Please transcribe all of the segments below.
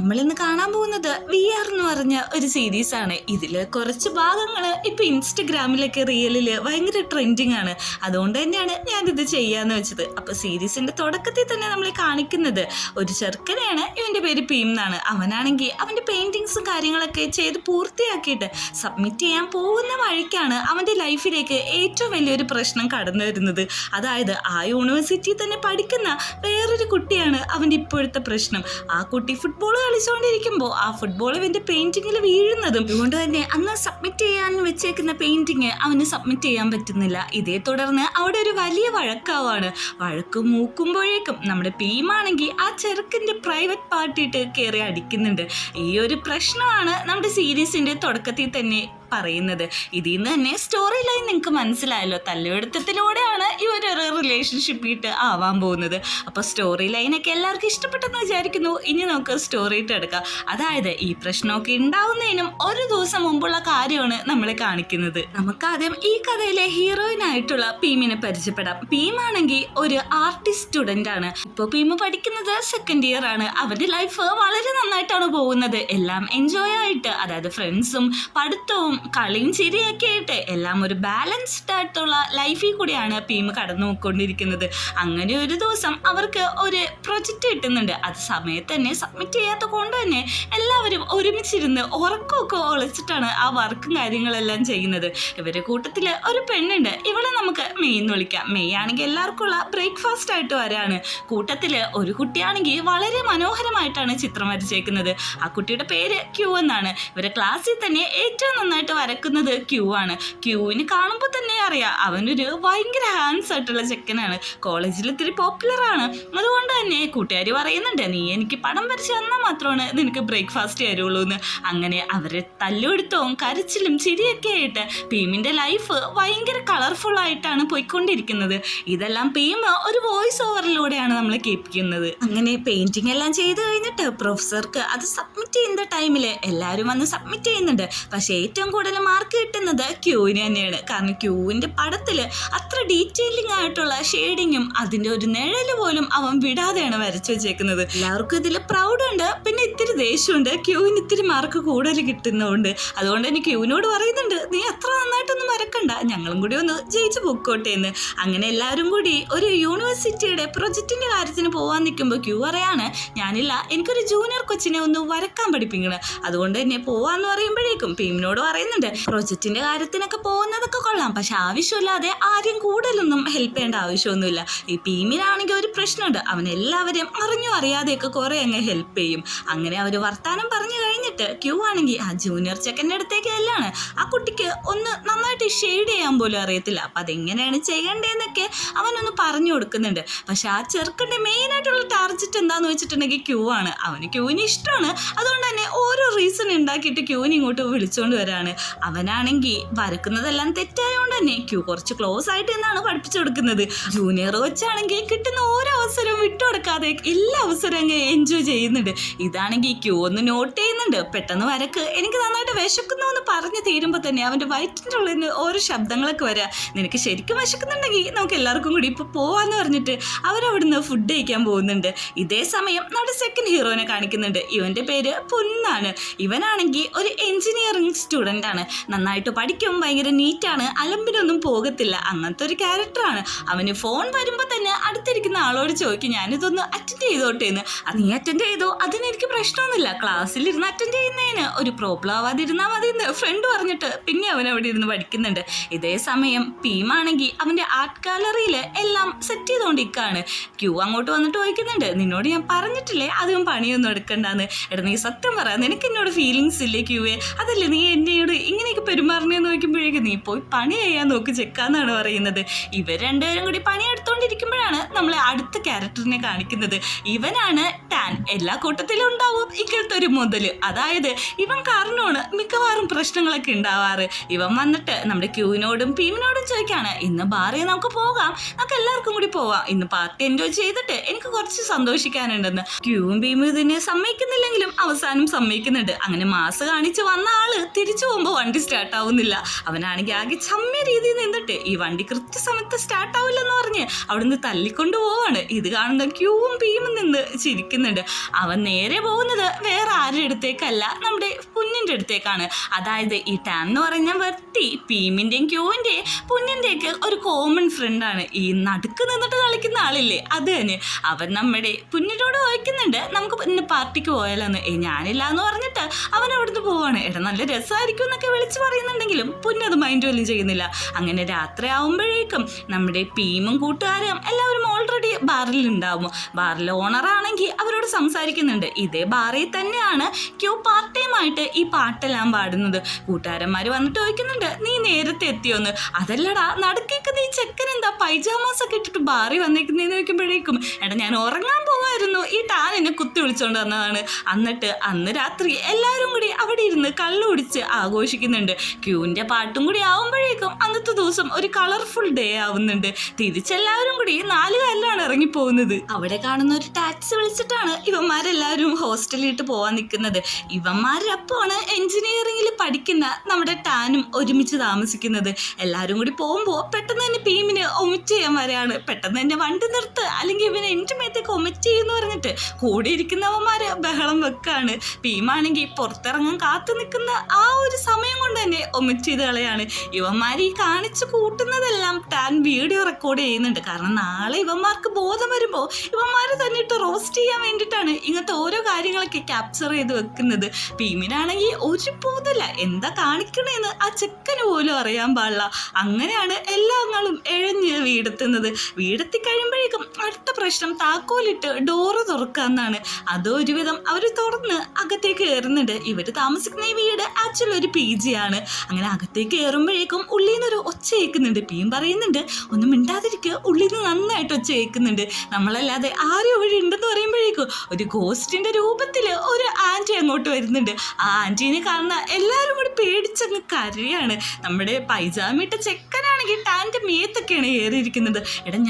നമ്മളിന്ന് കാണാൻ പോകുന്നത് VR എന്ന് പറഞ്ഞ ഒരു സീരീസ് ആണ്. ഇതില് കുറച്ച് ഭാഗങ്ങൾ ഇപ്പൊ ഇൻസ്റ്റഗ്രാമിലൊക്കെ റീലില് ഭയങ്കര ട്രെൻഡിങ് ആണ്. അതുകൊണ്ട് തന്നെയാണ് ഞാനിത് ചെയ്യാന്ന് വെച്ചത്. അപ്പൊ സീരീസിന്റെ തുടക്കത്തിൽ തന്നെ നമ്മളെ കാണിക്കുന്നത് ഒരു ചെറുക്കനെയാണ്. ഇവന്റെ പേര് പീം എന്നാണ്. അവനാണെങ്കിൽ അവന്റെ പെയിന്റിങ്സും കാര്യങ്ങളൊക്കെ ചെയ്ത് പൂർത്തിയാക്കിയിട്ട് സബ്മിറ്റ് ചെയ്യാൻ പോകുന്ന വഴിക്കാണ് അവന്റെ ലൈഫിലേക്ക് ഏറ്റവും വലിയൊരു പ്രശ്നം കടന്നു വരുന്നത്. അതായത് ആ യൂണിവേഴ്സിറ്റി തന്നെ പഠിക്കുന്ന വേറൊരു കുട്ടിയാണ് അവന്റെ ഇപ്പോഴത്തെ പ്രശ്നം. ആ കുട്ടി ഫുട്ബോൾ കളിച്ചുകൊണ്ടിരിക്കുമ്പോൾ ആ ഫുട്ബോൾ ഇവന്റെ പെയിന്റിങ്ങിൽ വീഴുന്നതും അതുകൊണ്ട് തന്നെ അന്ന് സബ്മിറ്റ് ചെയ്യാൻ വെച്ചേക്കുന്ന പെയിന്റിങ് അവന് സബ്മിറ്റ് ചെയ്യാൻ പറ്റുന്നില്ല. ഇതേ തുടർന്ന് അവിടെ ഒരു വലിയ വഴക്കാവാണ്. വഴക്ക് മൂക്കുമ്പോഴേക്കും നമ്മുടെ പീമാണെങ്കിൽ ആ ചെറുക്കിന്റെ പ്രൈവറ്റ് പാർട്ടിയിട്ട് കയറി അടിക്കുന്നുണ്ട്. ഈ ഒരു പ്രശ്നമാണ് നമ്മുടെ സീരീസിന്റെ തുടക്കത്തിൽ തന്നെ പറയുന്നത്. ഇതിൽ നിന്ന് തന്നെ സ്റ്റോറി ലൈൻ നിങ്ങൾക്ക് മനസ്സിലായല്ലോ. തല്ലുപിടുത്തത്തിലൂടെയാണ് ഈ ഒരു റിലേഷൻഷിപ്പിട്ട് ആവാൻ പോകുന്നത്. അപ്പോൾ സ്റ്റോറി ലൈനൊക്കെ എല്ലാവർക്കും ഇഷ്ടപ്പെട്ടെന്ന് വിചാരിക്കുന്നു. ഇനി നമുക്ക് സ്റ്റോറി ഇട്ട് എടുക്കാം. അതായത് ഈ പ്രശ്നമൊക്കെ ഉണ്ടാവുന്നതിനും ഒരു ദിവസം മുമ്പുള്ള കാര്യമാണ് നമ്മളെ കാണിക്കുന്നത്. നമുക്കാദ്യം ഈ കഥയിലെ ഹീറോയിൻ ആയിട്ടുള്ള പീമിനെ പരിചയപ്പെടാം. പീമാണെങ്കിൽ ഒരു ആർട്ടിസ്റ്റ് സ്റ്റുഡന്റ് ആണ്. ഇപ്പോൾ പീമ് പഠിക്കുന്നത് സെക്കൻഡ് ഇയർ ആണ്. അവന്റെ ലൈഫ് വളരെ നന്നായിട്ടാണ് പോകുന്നത്. എല്ലാം എൻജോയ് ആയിട്ട്, അതായത് ഫ്രണ്ട്സും പഠിത്തവും കളിയും ചിരിയൊക്കെ ആയിട്ട് എല്ലാം ഒരു ബാലൻസ്ഡ് ആയിട്ടുള്ള ലൈഫിൽ കൂടിയാണ് പീം കടന്നു പോയിക്കൊണ്ടിരിക്കുന്നത്. അങ്ങനെ ഒരു ദിവസം അവർക്ക് ഒരു പ്രൊജക്റ്റ് കിട്ടുന്നുണ്ട്. അത് സമയത്ത് തന്നെ സബ്മിറ്റ് ചെയ്യാത്ത കൊണ്ട് തന്നെ എല്ലാവരും ഒരുമിച്ചിരുന്ന് ഉറക്കമൊക്കെ ഒളിച്ചിട്ടാണ് ആ വർക്കും കാര്യങ്ങളെല്ലാം ചെയ്യുന്നത്. ഇവരുടെ കൂട്ടത്തിൽ ഒരു പെണ്ണുണ്ട്. ഇവളെ നമുക്ക് മെയ് എന്ന് വിളിക്കാം. മെയ് ആണെങ്കിൽ എല്ലാവർക്കും ഉള്ള ബ്രേക്ക്ഫാസ്റ്റ് ആയിട്ട് വരാണ്. കൂട്ടത്തിൽ ഒരു കുട്ടിയാണെങ്കിൽ വളരെ മനോഹരമായിട്ടാണ് ചിത്രം വരച്ചേക്കുന്നത്. ആ കുട്ടിയുടെ പേര് ക്യൂ എന്നാണ്. ഇവരുടെ ക്ലാസ്സിൽ തന്നെ ഏറ്റവും നന്നായിട്ട് വരക്കുന്നത് ക്യൂ ആണ്. ക്യൂവിന് കാണുമ്പോൾ തന്നെ അറിയാം അവനൊരു ഭയങ്കര ഹാൻഡ്സ് ആയിട്ടുള്ള ചെക്കനാണ്. കോളേജിൽ ഇത്തിരി പോപ്പുലർ ആണ്. അതുകൊണ്ട് തന്നെ കൂട്ടുകാർ പറയുന്നുണ്ട്, നീ എനിക്ക് പടം വരച്ച് തന്നാൽ മാത്രമാണ് നിനക്ക് ബ്രേക്ക്ഫാസ്റ്റ് തരുള്ളൂ എന്ന്. അങ്ങനെ അവരെ തല്ലുപിടുത്തവും കരച്ചിലും ചിരിയൊക്കെ ആയിട്ട് പീമിന്റെ ലൈഫ് ഭയങ്കര കളർഫുൾ ആയിട്ടാണ് പോയിക്കൊണ്ടിരിക്കുന്നത്. ഇതെല്ലാം പീം ഒരു വോയിസ് ഓവറിലൂടെയാണ് നമ്മൾ കേൾപ്പിക്കുന്നത്. അങ്ങനെ പെയിന്റിംഗ് എല്ലാം ചെയ്ത് കഴിഞ്ഞിട്ട് പ്രൊഫസർക്ക് അത് സബ്മിറ്റ് ചെയ്യുന്ന ടൈമിൽ എല്ലാവരും വന്ന് സബ്മിറ്റ് ചെയ്യുന്നുണ്ട്. പക്ഷേ ഏറ്റവും കൂടുതൽ മാർക്ക് കിട്ടുന്നത് ക്യൂവിന് തന്നെയാണ്. കാരണം ക്യൂവിന്റെ പടത്തിൽ അത്ര ഡീറ്റെയിലിംഗ് ആയിട്ടുള്ള ഷെയ്ഡിങ്ങും അതിന്റെ ഒരു നിഴല് പോലും അവൻ വിടാതെയാണ് വരച്ചു വെച്ചേക്കുന്നത്. എല്ലാവർക്കും ഇതിൽ പ്രൗഡ് ഉണ്ട്, പിന്നെ ഇത്തിരി ദേഷ്യമുണ്ട്. ക്യൂവിന് ഇത്തിരി മാർക്ക് കൂടുതൽ കിട്ടുന്നതുകൊണ്ട്. അതുകൊണ്ട് തന്നെ ക്യൂവിനോട് പറയുന്നുണ്ട്, നീ അത്ര നന്നായിട്ടൊന്നും വരക്കണ്ട, ഞങ്ങളും കൂടി ഒന്ന് ജയിച്ചു പൊക്കോട്ടെ എന്ന്. അങ്ങനെ എല്ലാവരും കൂടി ഒരു യൂണിവേഴ്സിറ്റിയുടെ പ്രൊജക്റ്റിന്റെ കാര്യത്തിന് പോകാൻ നിൽക്കുമ്പോൾ ക്യൂ പറയാണ്, ഞാനില്ല, എനിക്കൊരു ജൂനിയർ കൊച്ചിനെ ഒന്ന് വരക്കാൻ പഠിപ്പിക്കണം, അതുകൊണ്ട് തന്നെ പോവാന്ന് പറയുമ്പോഴേക്കും പീമിനോട് പറയുന്നുണ്ട്, പ്രൊജക്റ്റിന്റെ കാര്യത്തിനൊക്കെ പോകുന്നതൊക്കെ കൊള്ളാം, പക്ഷെ ആവശ്യമില്ലാതെ ആരും കൂടുതലൊന്നും ഹെൽപ്പ് ചെയ്യേണ്ട ആവശ്യമൊന്നുമില്ല. ഈ പീമിനാണെങ്കിൽ ഒരു പ്രശ്നമുണ്ട്, അവൻ എല്ലാവരെയും അറിഞ്ഞോ അറിയാതെയൊക്കെ കുറെ അങ്ങ് ഹെൽപ്പ് ചെയ്യും. അങ്ങനെ അവർ വർത്താനം പറഞ്ഞു കഴിഞ്ഞിട്ട് ക്യൂ ആണെങ്കിൽ ആ ജൂനിയർ ചെക്കൻ്റെ അടുത്തേക്ക് ചെല്ലാണ്. ആ കുട്ടിക്ക് ഒന്ന് നന്നായിട്ട് ഷെയ്ഡ് ചെയ്യാൻ പോലും അറിയത്തില്ല. അപ്പം അതെങ്ങനെയാണ് ചെയ്യേണ്ടതെന്നൊക്കെ അവനൊന്ന് പറഞ്ഞു കൊടുക്കുന്നുണ്ട്. പക്ഷെ ആ ചെറുക്കൻ്റെ മെയിൻ ആയിട്ടുള്ള ടാർഗറ്റ് എന്താന്ന് വെച്ചിട്ടുണ്ടെങ്കിൽ ക്യൂ ആണ്. അവന് ക്യൂവിന് ഇഷ്ടമാണ്. അതുകൊണ്ട് തന്നെ ഓരോ റീസൺ ഉണ്ടാക്കിയിട്ട് ക്യൂവിന് ഇങ്ങോട്ട് വിളിച്ചുകൊണ്ട് വരാണ്. അവനാണെങ്കിൽ വരക്കുന്നതെല്ലാം തെറ്റായതുകൊണ്ട് തന്നെ ക്യൂ കുറച്ച് ക്ലോസ് ആയിട്ട് എന്നാണ് പഠിപ്പിച്ചു കൊടുക്കുന്നത്. ജൂനിയർ വെച്ചാണെങ്കിൽ കിട്ടുന്ന ഓരോ അവസരവും വിട്ടുകൊടുക്കാതെ എല്ലാ അവസരവും അങ്ങ് എൻജോയ് ചെയ്യുന്നുണ്ട്. ഇതാണെങ്കിൽ ക്യൂ ഒന്ന് നോട്ട് ചെയ്യുന്നുണ്ട്. പെട്ടെന്ന് വരക്ക്, എനിക്ക് നന്നായിട്ട് വിശക്കുന്നു എന്ന് പറഞ്ഞു തീരുമ്പോൾ തന്നെ അവൻ്റെ വയറ്റിൻ്റെ ഉള്ളിൽ നിന്ന് ഓരോ ശബ്ദങ്ങളൊക്കെ വരാം. നിനക്ക് ശരിക്കും വിശക്കുന്നുണ്ടെങ്കിൽ നമുക്ക് എല്ലാവർക്കും കൂടി ഇപ്പോൾ പോവാന്ന് പറഞ്ഞിട്ട് അവരവിടുന്ന് ഫുഡ് കഴിക്കാൻ പോകുന്നുണ്ട്. ഇതേ സമയം നമ്മുടെ സെക്കൻഡ് ഹീറോനെ കാണിക്കുന്നുണ്ട്. ഇവൻ്റെ പേര് പുന്നാണ്. ഇവനാണെങ്കിൽ ഒരു എഞ്ചിനീയറിംഗ് സ്റ്റുഡൻ്റ് ആണ്. നന്നായിട്ട് പഠിക്കും, ഭയങ്കര നീറ്റാണ്, അലമ്പിനൊന്നും പോകത്തില്ല, അങ്ങനത്തെ ഒരു ക്യാരക്ടറാണ്. അവന് ഫോൺ വരുമ്പോൾ തന്നെ അടുത്തിരിക്കുന്ന ആളോട് ചോദിക്കും, ഞാനിതൊന്ന് അറ്റൻഡ് ചെയ്തോട്ടെ എന്ന്. നീ അറ്റൻഡ് ചെയ്തോ, അതിനെനിക്ക് പ്രശ്നമൊന്നുമില്ല, ക്ലാസ്സിലിരുന്ന് അറ്റൻഡ് ചെയ്യുന്നതിന് ഒരു പ്രോബ്ലം ആവാതിരുന്നാൽ മതി എന്ന് ഫ്രണ്ട് പറഞ്ഞിട്ട് പിന്നെ അവൻ അവിടെ ഇരുന്ന് പഠിക്കുന്നുണ്ട്. ഇതേ സമയം പീമാണെങ്കിൽ അവൻ്റെ ആർട്ട് ഗാലറിയിൽ എല്ലാം സെറ്റ് ചെയ്തുകൊണ്ടിരിക്കുകയാണ്. ക്യൂ അങ്ങോട്ട് വന്നിട്ട് ചോദിക്കുന്നുണ്ട്, നിന്നോട് ഞാൻ പറഞ്ഞിട്ടില്ലേ അധികം പണിയൊന്നും എടുക്കണ്ടെന്ന്. എടാ നീ സത്യം പറയാം, നിനക്ക് എന്നോട് ഫീലിങ്സ് ഇല്ലേ ക്യൂവേ? അതല്ലേ നീ എന്നോട് ഇങ്ങനെയൊക്കെ പെരുമാറണേന്ന് നോക്കുമ്പോഴേക്കും നീ പോയി പണി ചെയ്യാൻ നോക്ക് ചെക്കാന്നാണ് പറയുന്നത്. ഇവർ രണ്ടുപേരും കൂടി പണിയെടുത്തോണ്ടിരിക്കുമ്പോഴാണ് നമ്മളെ അടുത്ത ക്യാരക്ടറിനെ കാണിക്കുന്നത്. ഇവനാണ് ടാൻ. എല്ലാ കൂട്ടത്തിലും ഉണ്ടാവും ഇങ്ങനത്തെ ഒരു മുതൽ. അതായത് ഇവൻ കാരണമാണ് മിക്കവാറും പ്രശ്നങ്ങളൊക്കെ ഉണ്ടാവാറ്. ഇവൻ വന്നിട്ട് നമ്മുടെ ക്യൂവിനോടും പീമിനോടും ചോദിക്കാണ്, ഇന്ന് ബാറിൽ നമുക്ക് പോകാം, നമുക്ക് എല്ലാവർക്കും കൂടി പോവാം, ഇന്ന് പാർട്ടി എൻജോയ് ചെയ്തിട്ട് എനിക്ക് കുറച്ച് സന്തോഷിക്കാനുണ്ടെന്ന്. ക്യൂവും പീമും ഇതിനെ സമ്മതിക്കുന്നില്ലെങ്കിലും അവസാനം സമ്മതിക്കുന്നുണ്ട്. അങ്ങനെ മാസ് കാണിച്ച് വന്ന ആള് തിരിച്ചു പോകുമ്പോൾ വണ്ടി സ്റ്റാർട്ട് ആവുന്നില്ല. അവനാണെങ്കിൽ ആകെ ചമ്മിയ രീതിയിൽ നിന്നിട്ട് ഈ വണ്ടി കൃത്യസമയത്ത് സ്റ്റാർട്ട് ആവില്ലെന്ന് പറഞ്ഞ് അവിടുന്ന് തല്ലിക്കൊണ്ട് പോവാണ്. ഇത് കാണുന്ന ക്യൂവും പീമും നിന്ന് ചിരിക്കുന്നുണ്ട്. അവൻ നേരെ പോകുന്നത് വേറെ ആരുടെ അടുത്തേക്കല്ല, നമ്മുടെ പുന്നിൻ്റെ അടുത്തേക്കാണ്. അതായത് ഈ ടാൻ എന്ന് പറഞ്ഞ വ്യക്തി പീമിൻ്റെയും ക്യൂവിൻ്റെയും പുന്നിൻ്റെയൊക്കെ ഒരു കോമൺ ഫ്രണ്ടാണ്. ഈ നടുക്ക് നിന്നിട്ട് കളിക്കുന്ന ആളില്ലേ, അത് തന്നെ. അവൻ നമ്മുടെ പുന്നിനോട് ചോദിക്കുന്നുണ്ട് നമുക്ക് ഇന്ന് പാർട്ടിക്ക് പോയാലെന്ന്. ഞാനില്ല എന്ന് പറഞ്ഞിട്ട് അവൻ അവിടുന്ന് പോവാണ്. നല്ല രസമായിരിക്കും എന്നൊക്കെ വിളിച്ച് പറയുന്നുണ്ടെങ്കിലും പുന്നത് മൈൻഡ് പോലും ചെയ്യുന്നില്ല. അങ്ങനെ രാത്രി ആവുമ്പോഴേക്കും നമ്മുടെ പീമും കൂട്ടുകാരും എല്ലാവരും ഓൾറെഡി ബാറിൽ ഉണ്ടാവും. ബാറിലെ ഓണറാണെങ്കിൽ അവരോട് സംസാരിക്കുന്നുണ്ട്. ഇതേ ബാറിൽ തന്നെയാണ് ക്യൂ പാർട്ട് ടൈം ആയിട്ട് ഈ പാട്ടെല്ലാം പാടുന്നത്. കൂട്ടുകാരന്മാർ വന്നിട്ട് ചോദിക്കുന്നുണ്ട് നീ നേരത്തെ എത്തിയോന്ന്. അതല്ലടാ നടുക്കേക്ക് നീ ചെക്കൻ എന്താ പൈജാമാസ് ഒക്കെ ഇട്ടിട്ട് ബാറി വന്നേക്കുന്നതെന്ന് ചോദിക്കുമ്പോഴേക്കും ഞാൻ ഉറങ്ങാൻ പോവായിരുന്നു, ഈ ടാൻ എന്നെ കുത്തി വിളിച്ചോണ്ട് വന്നതാണ്. എന്നിട്ട് അന്ന് രാത്രി എല്ലാവരും കൂടി അവിടെ ഇരുന്ന് കള്ളു കുടിച്ച് ആഘോഷിക്കുന്നുണ്ട്. ക്യൂവിൻ്റെ പാട്ടും കൂടി ആവുമ്പോഴേക്കും അന്നത്തെ ദിവസം ഒരു കളർഫുൾ ഡേ ആവുന്നുണ്ട്. തിരിച്ചെല്ലാവരും കൂടി 4 കാലിലാണ് ഇറങ്ങിപ്പോകുന്നത്. അവിടെ കാണുന്ന ഒരു ടാക്സി വിളിച്ചിട്ടാണ് ഇവന്മാരെല്ലാവരും ഹോസ്റ്റലിലിട്ട് പോവാൻ നിൽക്കുന്നത്. ഇവന്മാരൊപ്പമാണ് എഞ്ചിനീയറിംഗിൽ പഠിക്കുന്ന നമ്മുടെ ടാനും ഒരുമിച്ച് താമസിക്കുന്നത്. എല്ലാവരും കൂടി പോകുമ്പോൾ പെട്ടെന്ന് തന്നെ പീമിന് ഒമിറ്റ് ചെയ്യാൻ വരെയാണ്. പെട്ടെന്ന് തന്നെ വണ്ടി നിർത്ത്, അല്ലെങ്കിൽ ഇവന് എൻ്റെ മേത്തേക്ക് ഒമിറ്റ് ചെയ്യുമെന്ന് പറഞ്ഞിട്ട് കൂടെ ഇരിക്കുന്നവന്മാര് ബഹളം വെക്കാണ്. ഭീമാണെങ്കിൽ പുറത്തിറങ്ങാൻ കാത്തു നിൽക്കുന്ന ആ ഒരു സമയം കൊണ്ട് തന്നെ ഒമിറ്റ് ചെയ്ത് കളയാണ്. ഇവന്മാർ ഈ കാണിച്ചു കൂട്ടുന്നതെല്ലാം ടാൻ വീഡിയോ റെക്കോർഡ് ചെയ്യുന്നുണ്ട്. കാരണം നാളെ ഇവന്മാർക്ക് ബോധം വരുമ്പോൾ ഇവന്മാരെ തന്നെ ഇട്ട് റോസ്റ്റ് ചെയ്യാൻ വേണ്ടിയിട്ടാണ് ഇങ്ങനത്തെ ഓരോ കാര്യങ്ങളൊക്കെ ക്യാപ്ചർ ചെയ്ത് വെക്കുന്നത്. ഭീമിനാണെങ്കിൽ ഒരു ബോധമില്ല, എന്താ കാണിക്കണേന്ന് ആ ചെക്കന് പോലും അറിയാൻ പാടില്ല. അങ്ങനെയാണ് എല്ലാങ്ങളും എഴഞ്ഞ് വീടെത്തുന്നത്. വീടെത്തി കഴിയുമ്പോഴേക്കും അടുത്ത പ്രശ്നം താക്കോലിട്ട് ഡോറ് തുറക്കാന്നാണ്. അതോ ഒരുവിധം അവർ തുറന്ന് അകത്തേക്ക് കയറുന്നുണ്ട്. ഇവർ താമസിക്കുന്ന ഈ വീട് ആക്ച്വലി ഒരു PG ആണ്. അങ്ങനെ അകത്തേക്ക് കയറുമ്പോഴേക്കും ഉള്ളിൽ നിന്നൊരു ഒച്ച കേൾക്കുന്നുണ്ട്. പീം പറയുന്നുണ്ട് ഒന്നും മിണ്ടാതിരിക്കുക, ഉള്ളിൽ നിന്ന് നന്നായിട്ട് ഒച്ച കേൾക്കുന്നുണ്ട്. നമ്മളല്ലാതെ ആരും ഇവിടെ ഉണ്ടെന്ന് പറയുമ്പോഴേക്കും ഒരു ഗോസ്റ്റിന്റെ രൂപത്തിൽ ഒരു ആൻറ്റി അങ്ങോട്ട് വരുന്നുണ്ട്. ആ ആൻറ്റീനെ കാണുന്ന എല്ലാവരും കൂടി പേടിച്ചങ്ങ് കരയാണ്. നമ്മുടെ പൈജാമിട്ട ചെക്കനാണെങ്കിൽ ടാൻ്റെ മേത്തൊക്കെയാണ് കയറിയിരിക്കുന്നത്.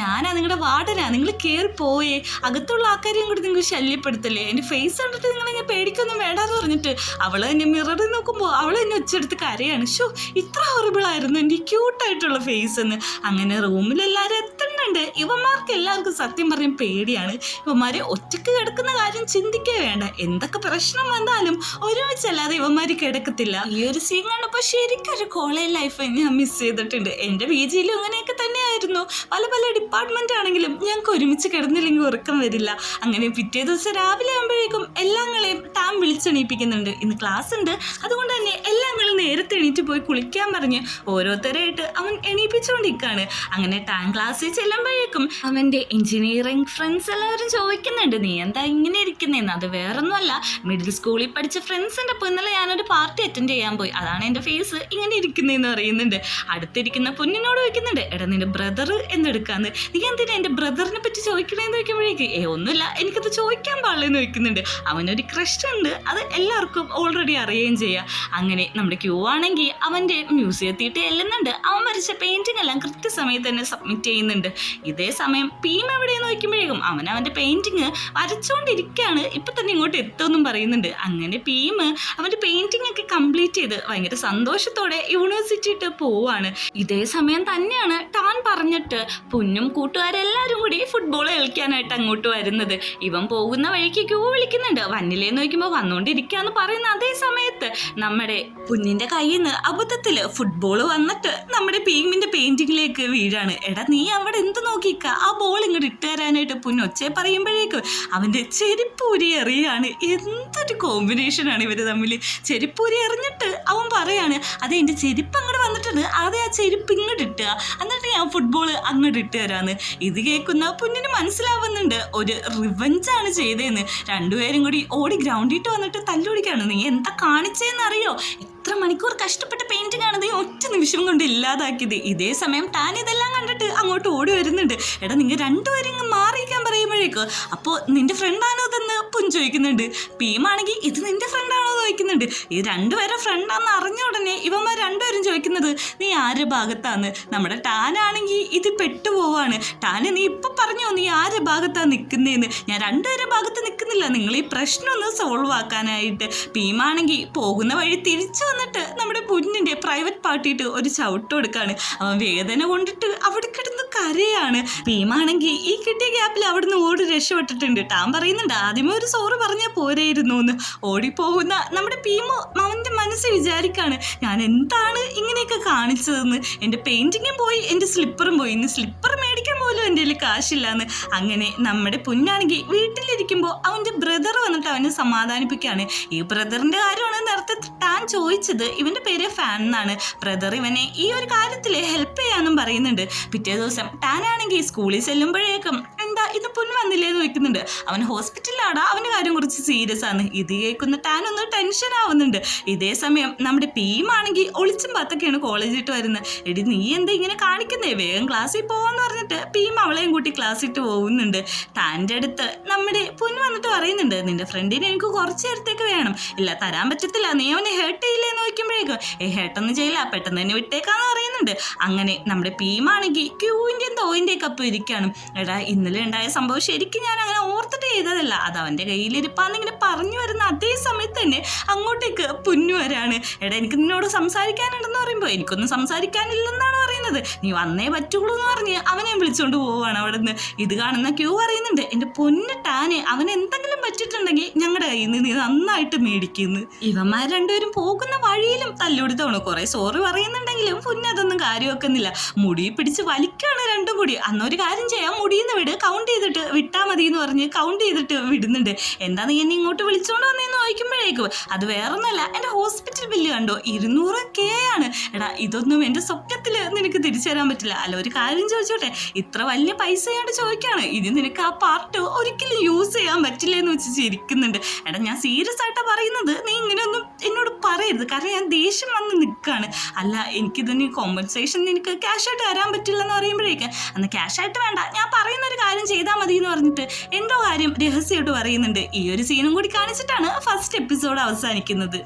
ഞാനാ നിങ്ങളുടെ വാർഡനാ, നിങ്ങൾ കയറി പോയേ, അകത്തുള്ള ആൾക്കാരെയും കൂടി നിങ്ങൾ ശല്യപ്പെടുത്തല്ലേ, എൻ്റെ ഫേസ് കണ്ടിട്ട് നിങ്ങളിങ്ങനെ പേടിക്കൊന്നും വേണ്ടാന്ന് പറഞ്ഞിട്ട് അവൾ എന്നെ മിററിൽ നോക്കുമ്പോൾ അവൾ എന്നെ ഒച്ചെടുത്ത് കരയാണ്. ഷോ ഇത്ര ഹൊറിബിൾ ആയിരുന്നു എൻ്റെ ക്യൂട്ടായിട്ടുള്ള ഫേസ് എന്ന്. അങ്ങനെ റൂമിലെല്ലാവരും എത്തുന്നുണ്ട്. ഇവന്മാർക്ക് എല്ലാവർക്കും സത്യം പറഞ്ഞ പേടിയാണ്. ഇവന്മാര് ഒറ്റക്ക് കിടക്കുന്ന കാര്യം ചിന്തിക്കേ വേണ്ട. എന്തൊക്കെ പ്രശ്നം വന്നാലും ഒരുമിച്ചല്ലാതെ ഇവന്മാര് കിടക്കത്തില്ല. ഈ ഒരു സീൻ കണ്ടപ്പോൾ ശരിക്കും ഒരു കോളേജ് ലൈഫ് ഞാൻ മിസ് ചെയ്തിട്ടുണ്ട്. എൻ്റെ PGയിലും അങ്ങനെയൊക്കെ തന്നെയായിരുന്നു. പല പല ഡിപ്പാർട്ട്മെന്റ് ആണെങ്കിലും ഞങ്ങൾക്ക് ഒരുമിച്ച് കിടന്നില്ലെങ്കിൽ ഉറക്കം വരില്ല. അങ്ങനെ പിറ്റേ ദിവസം രാവിലെ ആകുമ്പോഴേക്കും എല്ലാങ്ങളെയും ടാൻ വിളിച്ചെണീപ്പിക്കുന്നുണ്ട്. ഇന്ന് ക്ലാസ് ഉണ്ട്, അതുകൊണ്ട് തന്നെ എല്ലാങ്ങളും നേരത്തെ എണീറ്റ് പോയി കുളിക്കാൻ പറഞ്ഞ് ഓരോരുത്തരായിട്ട് അവൻ എണീപ്പിച്ചുകൊണ്ടിരിക്കുകയാണ്. അങ്ങനെ ടാൻ ക്ലാസ്സിൽ ചെല്ലുമ്പോഴേക്കും അവൻ്റെ എഞ്ചിനീയറിംഗ് ഫ്രണ്ട്സ് എല്ലാവരും ചോദിക്കുന്നുണ്ട് നീ എന്താ ഇങ്ങനെ ഇരിക്കുന്നതെന്ന്. അത് വേറൊന്നുമല്ല, മിഡിൽ സ്കൂളിൽ പഠിച്ച ഫ്രണ്ട്സിൻ്റെ ഒപ്പം ഇന്നലെ ഞാനൊരു പാർട്ടി അറ്റൻഡ് ചെയ്യാൻ പോയി, അതാണ് എൻ്റെ ഫേസ് ഇങ്ങനെ ഇരിക്കുന്നതെന്ന് പറയുന്നുണ്ട്. അടുത്തിരിക്കുന്ന പൊന്നിനോട് ചോദിക്കുന്നുണ്ട് നിന്റെ ബ്രദർ എന്നെടുക്കാന്ന്. നീ എന്തിനാ എൻ്റെ ബ്രദറിനെ പറ്റി ചോദിക്കണേന്ന് ചോദിക്കുമ്പോഴേക്ക് ഒന്നുമില്ല, എനിക്കത് ചോദിക്കാൻ പാടില്ലെന്ന് ചോദിക്കുന്നുണ്ട്. അവനൊരു ക്രഷ് ഉണ്ട്, അത് എല്ലാവർക്കും ഓൾറെഡി അറിയുകയും ചെയ്യാം. അങ്ങനെ നമ്മുടെ ക്യൂ ആണെങ്കിൽ അവൻ്റെ മ്യൂസിയത്തിയിട്ട് ചെല്ലുന്നുണ്ട്. അവൻ വരച്ച പെയിൻറ്റിംഗ് എല്ലാം കൃത്യസമയത്ത് തന്നെ സബ്മിറ്റ് ചെയ്യുന്നുണ്ട്. ഇതേ സമയം പീം എവിടെയെന്ന് നോക്കുമ്പോഴേക്കും അവൻ്റെ പെയിൻറ്റിങ് വരച്ചുകൊണ്ടിരിക്കുകയാണ്, ഇപ്പം തന്നെ ഇങ്ങോട്ട് എത്തുമെന്നും പറയുന്നുണ്ട്. അങ്ങനെ പീം അവൻ്റെ പെയിൻറ്റിംഗ് ഒക്കെ കംപ്ലീറ്റ് ചെയ്ത് ഭയങ്കര സന്തോഷത്തോടെ യൂണിവേഴ്സിറ്റിയിട്ട് പോവാണ്. ഇതേ സമയം തന്നെയാണ് ടാൻ പറഞ്ഞിട്ട് പുന്നും കൂട്ടുകാരെല്ലാവരും കൂടി ഫുട്ബോൾ കളിക്കാനായിട്ട് അങ്ങോട്ട് വരുന്നത്. ഇവൻ പോകുന്ന വഴിക്ക് ക്യൂ വിളിക്കുന്നുണ്ട്. വന്നില്ലേന്ന് നോക്കുമ്പോൾ വന്നുകൊണ്ടിരിക്കുകയെന്ന് പറയുന്ന അതേ സമയത്ത് നമ്മുടെ പുന്നിൻ്റെ കയ്യിൽ നിന്ന് അബദ്ധത്തിൽ ഫുട്ബോൾ വന്നിട്ട് നമ്മുടെ പീമിൻ്റെ പെയിൻറ്റിങ്ങിലേക്ക് വീഴാണ്. നീ അവിടെ എന്ത് നോക്കിക്ക, ആ ബോൾ ഇങ്ങോട്ട് ഇട്ട് തരാനായിട്ട് പുന്നൊച്ചയെ പറയുമ്പോഴേക്ക് അവൻ്റെ ചെരിപ്പൂരി എറിയാണ്. എന്തൊരു കോമ്പിനേഷനാണ് ഇവർ തമ്മിൽ. ചെരിപ്പൂരി എറിഞ്ഞിട്ട് അവൻ പറയാണ് അതെ എൻ്റെ ചെരുപ്പ് അങ്ങോട്ട് വന്നിട്ടുണ്ട്, അതെ ആ ചെരുപ്പ് ഇങ്ങോട്ട് ഇട്ടുക, എന്നിട്ട് ഞാൻ ഫുട്ബോൾ അങ്ങോട്ട് ഇട്ട് തരാമെന്ന്. ഇത് കേൾക്കുന്ന പുന്നിന് മനസ്സിലാവുന്നുണ്ട് ഒരു റിവഞ്ചാണ് ചെയ്തതെന്ന്. രണ്ടുപേരും കൂടി ഓടി ഗ്രൗണ്ടിട്ട് വന്നിട്ട് തല്ലുപിടിക്കാണ്. നീ എന്താ കാണിച്ചതെന്നറിയോ, എത്ര മണിക്കൂർ കഷ്ടപ്പെട്ട പെയിന്റിംഗ് ആണ് നീ ഒറ്റ നിമിഷം കൊണ്ട് ഇല്ലാതാക്കിയത്. ഇതേ സമയം ടാൻ ഇതെല്ലാം കണ്ടിട്ട് അങ്ങോട്ട് ഓടി വരുന്നുണ്ട്. നിങ്ങൾ രണ്ടുപേരും മാറിയിരിക്കാൻ പറയുമ്പോഴേക്ക് അപ്പോൾ നിന്റെ ഫ്രണ്ടാണോ ഇതെന്ന് പുൻ ചോദിക്കുന്നുണ്ട്. പീമാണെങ്കിൽ ഇത് നിന്റെ ഫ്രണ്ടാണോ ചോദിക്കുന്നുണ്ട്. ഈ രണ്ടുപേരും ഫ്രണ്ടാന്ന് അറിഞ്ഞ ഉടനെ ഇവന്മാർ രണ്ടുപേരും ചോദിക്കുന്നത് നീ ആരുടെ ഭാഗത്താന്ന്. നമ്മുടെ ടാനാണെങ്കിൽ ഇത് പെട്ടുപോവാണ്. ടാന് നീ ഇപ്പം പറഞ്ഞോ നീ ആരുടെ ഭാഗത്താണ് നിൽക്കുന്നതെന്ന്. ഞാൻ രണ്ടുപേരുടെ ഭാഗത്ത് നിൽക്കുന്നില്ല, നിങ്ങൾ ഈ പ്രശ്നം ഒന്ന് സോൾവ് ആക്കാനായിട്ട്. പീമാണെങ്കിൽ പോകുന്ന വഴി തിരിച്ചു വന്നിട്ട് നമ്മുടെ പുന്നിൻ്റെ പ്രൈവറ്റ് പാർട്ടിയിട്ട് ഒരു ചവിട്ട് കൊടുക്കാണ്. അവൻ വേദന കൊണ്ടിട്ട് അവിടെ കിടന്ന് കരയാണ്. ഭീമാണെങ്കിൽ ഈ കിട്ടിയ ഗ്യാപ്പിൽ അവിടുന്ന് ഓടി രക്ഷപ്പെട്ടിട്ടുണ്ട്. ടാൻ പറയുന്നുണ്ട് ആദ്യമേ ഒരു സോറി പറഞ്ഞാൽ പോരായിരുന്നു എന്ന്. ഓടിപ്പോകുന്ന നമ്മുടെ ഭീമു അവൻ്റെ മനസ്സിൽ വിചാരിക്കാണ് ഞാൻ എന്താണ് ഇങ്ങനെയൊക്കെ കാണിച്ചതെന്ന്. എൻ്റെ പെയിൻറ്റിങ്ങും പോയി, എൻ്റെ സ്ലിപ്പറും പോയി. ഇന്ന് സ്ലിപ്പർ മേടിക്കാൻ പോലും എൻ്റെ കയ്യിൽ കാശില്ലാന്ന്. അങ്ങനെ നമ്മുടെ പൊന്നാണെങ്കിൽ വീട്ടിലിരിക്കുമ്പോൾ അവൻ്റെ ബ്രദർ വന്നിട്ട് അവനെ സമാധാനിപ്പിക്കുകയാണ്. ഈ ബ്രദറിൻ്റെ കാര്യമാണ് നേരത്തെ ടാൻ ചോദിച്ചത്. ഇവൻ്റെ പേര് ഫാൻ എന്നാണ്. ബ്രദർ ഇവനെ ഈ ഒരു കാര്യത്തിൽ ഹെൽപ്പ് ചെയ്യാനും പറയുന്നുണ്ട്. പിറ്റേ ദിവസം ടാനാണെങ്കിൽ സ്കൂളിൽ ചെല്ലുമ്പോഴേക്കും എന്താ ഇത് പൊന്നു വന്നില്ലേന്ന് ചോദിക്കുന്നുണ്ട്. അവൻ ഹോസ്പിറ്റലിലാടാ, അവൻ്റെ കാര്യം കുറച്ച് സീരിയസ് ആണ്. ഇത് കേൾക്കുന്ന ടാൻ ഒന്ന് ടെൻഷൻ ആവുന്നുണ്ട്. ഇതേ സമയം നമ്മുടെ ഭീമാണെങ്കിൽ ഒളിച്ചും പത്തൊക്കെയാണ് കോളേജിട്ട് വരുന്നത്. എടി നീ എന്താ ഇങ്ങനെ കാണിക്കുന്നേ, വേഗം ക്ലാസ്സിൽ പോവാന്ന് പറഞ്ഞിട്ട് ഭീം അവളെയും കൂട്ടി ക്ലാസ്സിട്ട് പോകുന്നുണ്ട്. ടാൻ്റെ അടുത്ത് നമ്മുടെ പൊന്നു വന്നിട്ട് പറയുന്നുണ്ട് നിന്റെ ഫ്രണ്ടിനെ എനിക്ക് കുറച്ച് നേരത്തേക്ക് വേണം. ഇല്ല തരാൻ പറ്റത്തില്ല, നീ അവനെ ഹേർട്ട് ചെയ്യില്ലേന്ന് ചോദിക്കുമ്പോഴേക്കും ഹേർട്ടൊന്നും ചെയ്യില്ല, പെട്ടെന്ന് തന്നെ വിട്ടേക്കാന്ന് പറയുന്നുണ്ട്. അങ്ങനെ നമ്മുടെ ഭീമാണെങ്കിൽ ക്യൂവിൻ്റെയും തോയിൻ്റെയും കപ്പ് ഇരിക്കുകയാണ്. എടാ ഇന്നലെ ഉണ്ടായ സംഭവം ശരിക്കും ഞാൻ അങ്ങനെ ഓർത്തിട്ട് ചെയ്തതല്ല, അത് അവൻ്റെ കയ്യിലിരിപ്പാന്നിങ്ങനെ പറഞ്ഞു വരുന്ന അതേ സമയത്ത് തന്നെ അങ്ങോട്ടേക്ക് പുന്നു വരാണ്. എടാ എനിക്ക് നിന്നോട് സംസാരിക്കാനുണ്ടെന്ന് പറയുമ്പോൾ എനിക്കൊന്നും സംസാരിക്കാനില്ലെന്നാണ് പറയുന്നത്. നീ വന്നേ പറ്റുള്ളൂ എന്ന് പറഞ്ഞ് അവനെ വിളിച്ചുകൊണ്ട് പോവാണ് അവിടെ നിന്ന്. ഇത് കാണുന്ന ക്യൂ പറയുന്നുണ്ട് എൻ്റെ പൊന്ന് ടാനെ, അവൻ എന്തെങ്കിലും പറ്റിയിട്ടുണ്ടെങ്കിൽ ഞങ്ങളുടെ കയ്യിൽ നിന്ന് നീ നന്നായിട്ട് മേടിക്കുന്നു. ഇവന്മാർ രണ്ടുപേരും പോകുന്ന വഴിയിലും തല്ലുപിടുത്തമാണ്. കുറെ സോറി പറയുന്നുണ്ടെങ്കിലും പൊന്നു അതൊന്നും കാര്യമാക്കുന്നില്ല. മുടി പിടിച്ച് വലിക്കാണ് രണ്ടും കൂടി. അന്നൊരു കാര്യം ചെയ്യാം, മുടിയെന്ന് വിട്, കൗണ്ട് ചെയ്തിട്ട് വിട്ടാൽ മതി എന്ന് പറഞ്ഞ് കൗണ്ട് ചെയ്തിട്ട് വിടുന്നുണ്ട്. എന്താ നീ എന്നെ ഇങ്ങോട്ട് വിളിച്ചോണ്ട് വന്നേന്ന് ചോദിക്കുമ്പോഴേക്കും അത് വേറൊന്നല്ല, എൻ്റെ ഹോസ്പിറ്റൽ ബില്ല് കണ്ടോ 200K ആണ്. എടാ ഇതൊന്നും എൻ്റെ സ്വപ്നത്തിൽ നിനക്ക് തിരിച്ചു തരാൻ പറ്റില്ല. അല്ല ഒരു കാര്യം ചോദിച്ചോട്ടെ, ഇത്ര വലിയ പൈസയായിട്ട് ചോദിക്കാണ്, ഇത് നിനക്ക് ആ പാർട്ട് ഒരിക്കലും യൂസ് ചെയ്യാൻ പറ്റില്ലെന്ന് വെച്ച് ചിരിക്കുന്നുണ്ട്. എടാ ഞാൻ സീരിയസ് ആയിട്ടാണ് പറയുന്നത്, നീ ഇങ്ങനെയൊന്നും എന്നോട് പറയരുത്, കാരണം ഞാൻ ദേഷ്യം വന്ന് നിൽക്കുകയാണ്. അല്ല എനിക്കിതിന് കോമ്പൻസേഷൻ നിനക്ക് ക്യാഷായിട്ട് തരാൻ പറ്റില്ലെന്ന് പറയുമ്പോഴേക്ക് അന്ന് ക്യാഷായിട്ട് വേണ്ട, ഞാൻ പറയുന്ന ഒരു കാര്യം ചെയ്താൽ മതി എന്ന് പറഞ്ഞിട്ട് എന്തോ കാര്യം രഹസ്യമായിട്ട് പറയുന്നുണ്ട്. ഈ ഒരു സീനും കൂടി കാണിച്ചിട്ടാണ് ഫസ്റ്റ് എപ്പിസോഡ് അവസാനിക്കുന്നത്.